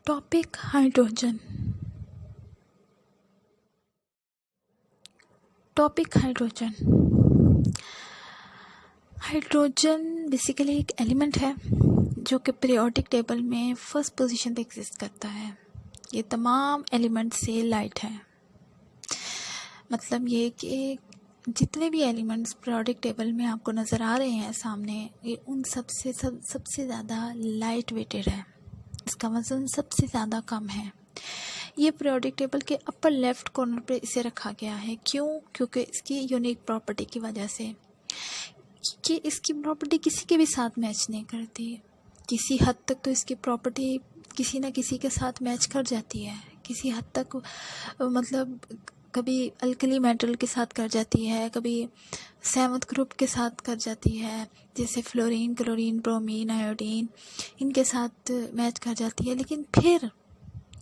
Topic hydrogen. Hydrogen basically एक element है जो कि पीरियोडिक टेबल में फर्स्ट पोजीशन पे एग्जिस्ट करता है। ये तमाम एलिमेंट से लाइट है। मतलब ये कि जितने भी एलिमेंट्स पीरियोडिक टेबल में आपको नज़र आ रहे हैं सामने, ये उन सबसे ज़्यादा लाइट वेटेड है। इसका वज़न सबसे ज़्यादा कम है। ये पीरियोडिक टेबल के अपर लेफ़्ट कॉर्नर पे इसे रखा गया है। क्यों? क्योंकि इसकी यूनिक प्रॉपर्टी की वजह से कि इसकी प्रॉपर्टी किसी के भी साथ मैच नहीं करती। किसी हद तक तो इसकी प्रॉपर्टी किसी न किसी के साथ मैच कर जाती है। किसी हद तक मतलब कभी अल्कली मेटल के साथ कर जाती है, कभी सेवंथ ग्रुप के साथ कर जाती है, जैसे फ्लोरीन, क्लोरीन, ब्रोमीन, आयोडीन, इनके साथ मैच कर जाती है। लेकिन फिर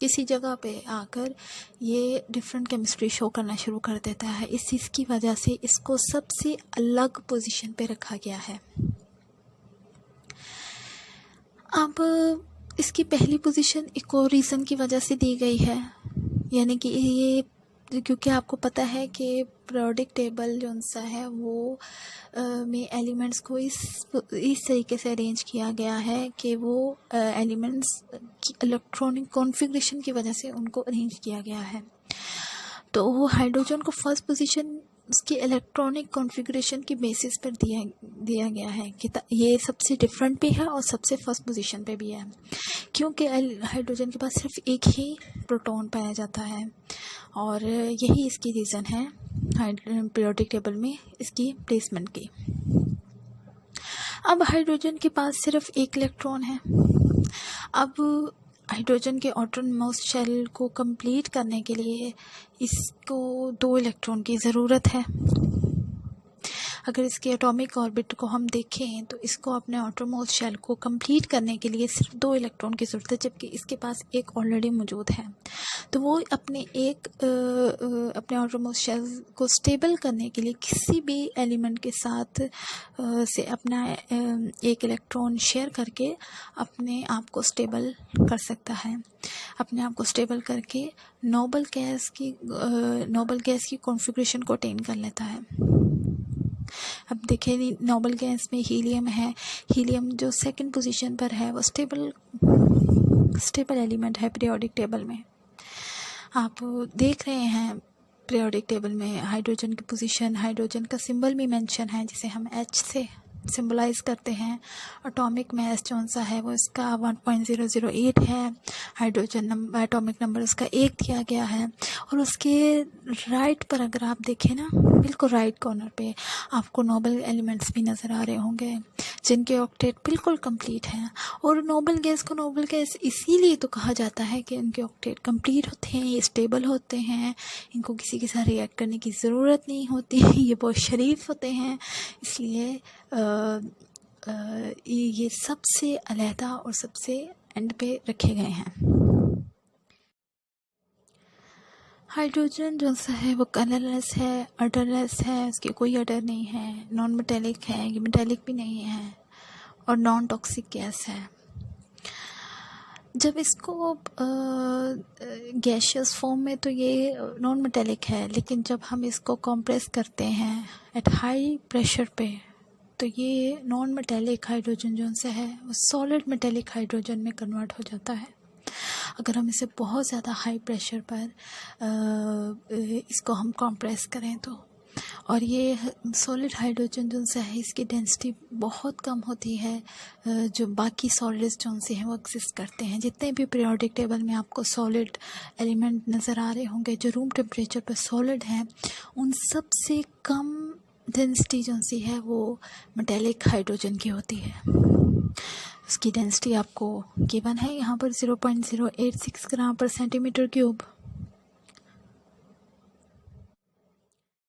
किसी जगह पे आकर ये डिफरेंट केमिस्ट्री शो करना शुरू कर देता है। इस चीज़ की वजह से इसको सबसे अलग पोजीशन पे रखा गया है। अब इसकी पहली पोजीशन एक और रीज़न की वजह से दी गई है, यानी कि ये क्योंकि आपको पता है कि पीरियोडिक टेबल जो सा है वो में एलिमेंट्स को इस तरीके से अरेंज किया गया है कि वो एलिमेंट्स की इलेक्ट्रॉनिक कॉन्फ़िगरेशन की वजह से उनको अरेंज किया गया है। तो वो हाइड्रोजन को फर्स्ट पोजीशन उसकी इलेक्ट्रॉनिक कॉन्फ़िगरेशन की बेसिस पर दिया गया है कि ये सबसे डिफरेंट भी है और सबसे फर्स्ट पोजीशन पे भी है, क्योंकि हाइड्रोजन के पास सिर्फ एक ही प्रोटॉन पाया जाता है और यही इसकी रीज़न है पीरियोडिक टेबल में इसकी प्लेसमेंट की। अब हाइड्रोजन के पास सिर्फ एक इलेक्ट्रॉन है। अब हाइड्रोजन के आउटरमोस्ट शेल को कंप्लीट करने के लिए इसको 2 इलेक्ट्रॉन की ज़रूरत है। अगर इसके एटॉमिक ऑर्बिट को हम देखें तो इसको अपने आउटरमोस्ट शेल को कंप्लीट करने के लिए सिर्फ 2 इलेक्ट्रॉन की ज़रूरत है, जबकि इसके पास एक ऑलरेडी मौजूद है। तो वो अपने आउटरमोस्ट शेल को स्टेबल करने के लिए किसी भी एलिमेंट के साथ से अपना एक इलेक्ट्रॉन शेयर करके अपने आप को स्टेबल कर सकता है। अपने आप को स्टेबल करके नोबल गैस की कॉन्फ़िगरेशन को अटेन कर लेता है। अब देखिए, नोबल गैस में हीलियम है। हीलियम जो सेकंड पोजीशन पर है वो स्टेबल एलिमेंट है पीरियोडिक टेबल में। आप देख रहे हैं पीरियोडिक टेबल में हाइड्रोजन की पोजीशन, हाइड्रोजन का सिंबल भी मेंशन है जिसे हम H से सिंबलाइज करते हैं। एटॉमिक मास जो सा है वो इसका 1.008 है। हाइड्रोजन एटॉमिक नंबर उसका 1 दिया गया है। और उसके राइट पर अगर आप देखें ना, बिल्कुल राइट कॉर्नर पे आपको नोबल एलिमेंट्स भी नज़र आ रहे होंगे जिनके ऑक्टेट बिल्कुल कंप्लीट हैं। और नोबल गैस को नोबल गैस इसीलिए तो कहा जाता है कि उनके ऑक्टेट कंप्लीट होते हैं, ये स्टेबल होते हैं, इनको किसी के साथ रिएक्ट करने की ज़रूरत नहीं होती है, ये बहुत शरीफ होते हैं। इसलिए ये सबसे अलहदा और सबसे एंड पे रखे गए हैं। हाइड्रोजन जो सा है वो कलरलेस है, अडरलेस है, उसकी कोई अडर नहीं है, नॉन मेटेलिक है, ये मेटेलिक भी नहीं है और नॉन टॉक्सिक गैस है। जब इसको गैशियस फॉर्म में तो ये नॉन मेटेलिक है, लेकिन जब हम इसको कंप्रेस करते हैं एट हाई प्रेशर पे तो ये नॉन मेटेलिक हाइड्रोजन जो सा है वो सॉलिड मेटेलिक हाइड्रोजन में कन्वर्ट हो जाता है। अगर हम इसे बहुत ज़्यादा हाई प्रेशर पर इसको हम कंप्रेस करें तो, और ये सॉलिड हाइड्रोजन जो सा है इसकी डेंसिटी बहुत कम होती है जो बाकी सॉलिड्स जो से हैं वो एग्जिस्ट करते हैं। जितने भी पीरियोडिक टेबल में आपको सॉलिड एलिमेंट नज़र आ रहे होंगे जो रूम टेम्परेचर पर सॉलिड हैं, उन सबसे कम डेंसिटी जो सी है वो मेटेलिक हाइड्रोजन की होती है। उसकी डेंसिटी आपको गिवन है यहाँ पर 0.086 ग्राम पर सेंटीमीटर क्यूब।